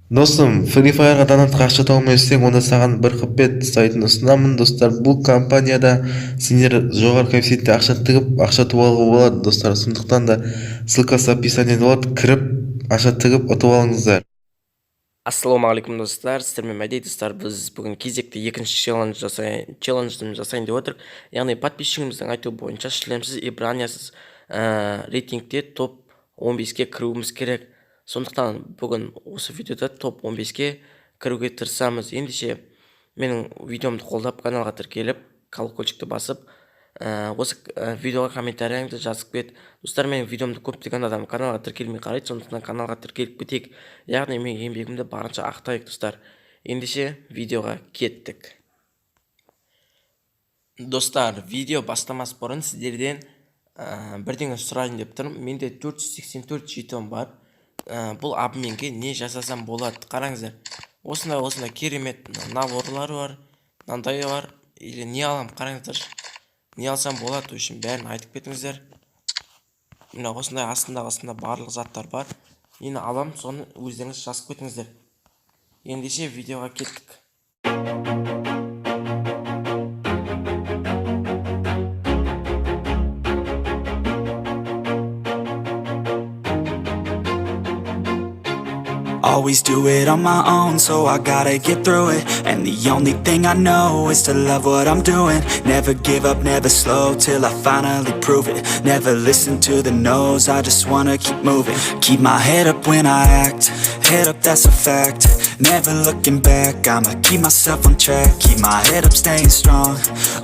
Достым, Free Fire'ға донатқа ақша тауып өссең, онда саған бір қызмет сайтын ұсынамын, достар. Бұл компанияда сендер жоғары коэффициентте ақша тігіп, ақша ұтып алуға болады, достар. Сондықтан да ссылкасы описаниеде болады, кіріп, ақша тігіп ұтып алыңыздар. Ассалаумағалейкум достар, сіздермен мәди достар. Біз бүгін кезекті екінші челленджді жасайын деп отырмық. Яғни подписчигіміздің айтуы бойынша шлемсіз и бронясыз рейтингте топ 15-ке кіруіміз керек. Сондықтан бүгін осы видеода топ 15-ке кіруге тырысамыз. Ендеше менің видеомды қолдап каналға тіркеліп, колокольчикті басып, осы видеоға комментарияңды жазып кет. Достар, менің видеомды көптеген адам каналға тіркелмей қарайды, сондықтан каналға тіркеліп кетейік. Яғни мен еңбегімді барынша ақтайық, достар. Ендеше видеоға кеттік. Достар, видео бастамас бұрын сіздерден бірдеңе сұрайын деп тұрмын. Менде 484 жетон бар. Бұл абменге не жасасам болады? Қараңыздар. Осындай керемет наборлар бар, мынандай бар. Или не алам, қараңыздар. Не алсам болады үшін бәрін айтып кетіңіздер. Мына осындай астында барлық заттар бар. Нені алам, соны өздеріңіз жазып кетіңіздер. Ендеше видеоға кеттік. Always do it on my own, so I gotta get through it. And the only thing I know is to love what I'm doing. Never give up, never slow, till I finally prove it. Never listen to the no's, I just wanna keep moving. Keep my head up when I act, head up, that's a fact. Never looking back, I'ma keep myself on track. Keep my head up, staying strong,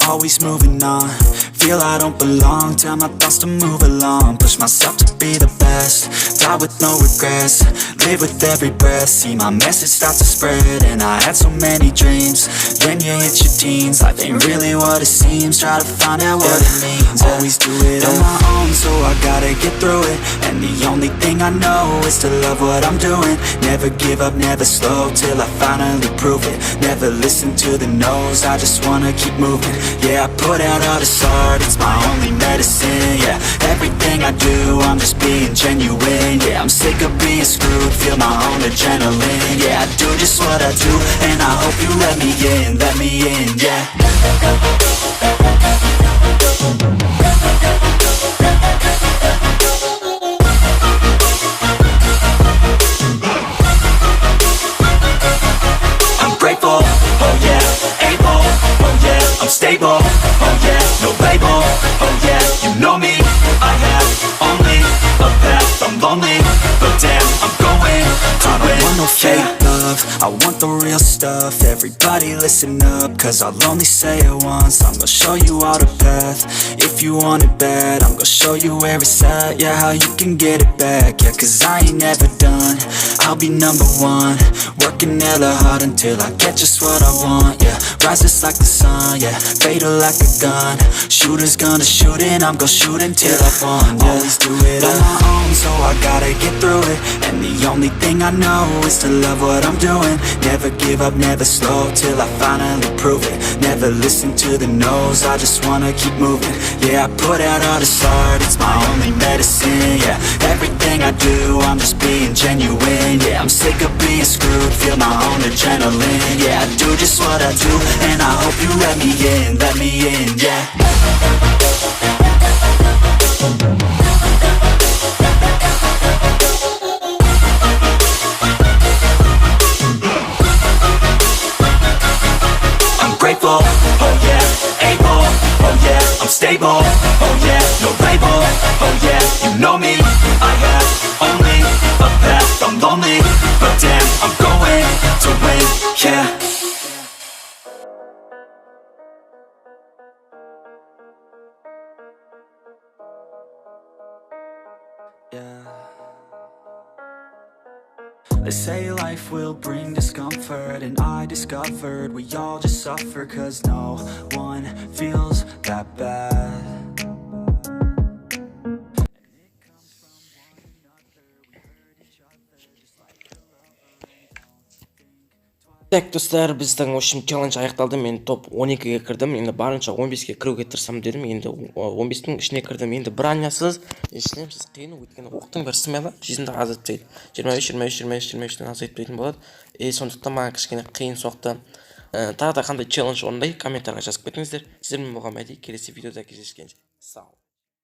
always moving on. Feel I don't belong, tell my thoughts to move along. Push myself to be the best, die with no regrets. Live with every breath, see my message start to spread. And I had so many dreams, then you hit your teens. Life ain't really what it seems, try to find out what it means. Always do it on my own, so I gotta get through it. And the only thing I know is to love what I'm doing. Never give up, never slow, till I finally prove it. Never listen to the no's, I just wanna keep moving. Yeah, I put out all this art, it's my only medicine. Yeah, everything I do, I'm just being genuine. Yeah, I'm sick of being screwed, feel my own adrenaline. Yeah, I do just what I do, and I hope you let me in, yeah. I'm grateful, oh yeah, able, oh yeah, I'm stable, oh yeah, no label, oh yeah, you know me, I have only a path, I'm lonely, but damn, I'm going to win. I don't want no fake love, I want the real stuff. Everybody listen up, cause I'll only say it once. I'm gonna show you all the path, if you want it bad. I'm gonna show you where it's at, yeah, how you can get it back. Yeah, cause I ain't never done, I'll be number one. Working hella hard until I get just what I want, yeah. Rises like the sun, yeah, fatal like a gun. Shooter's gonna shoot and I'm gonna shoot until I won, yeah. Always do it on my own, so I gotta get through it. And the only thing I know is to love what I'm doing. Never give up, never slow, till I finally prove it. Never listen to the no's, I just wanna keep moving. Yeah, I put out all this art, it's my only medicine. Yeah, everything I do, I'm just being genuine. Yeah, I'm sick of being screwed, feel my own adrenaline. Yeah, I do just what I do, and I hope you let me in, yeah. I'm grateful, oh yeah, able, oh yeah, I'm stable, oh yeah, no label, oh yeah, you know me, I have only a path, I'm lonely, but damn, I'm going to win, yeah. They say life will bring discomfort, and I discovered we all just suffer, cause no one feels that bad. Так, достар, біздің общем челлендж аяқталды. Мен топ 12-ге кірдім. Енді барынша 15-ге кіруге тырысам дедім. Енді 15-тің ішіне кірдім. Енді бранясыз, ешінемсіз қиын, өйткені оқтың бір смелі жүзінде аз етпейді. 25-23-23-23-тен аз етпейтін болады. Сондықтан маған кішкене қиын соқты. Тағы да қандай челлендж орындай комментарийға жазып кетіңіздер. Сіздермен болған Мәди, келесі видеода кездескенше сау.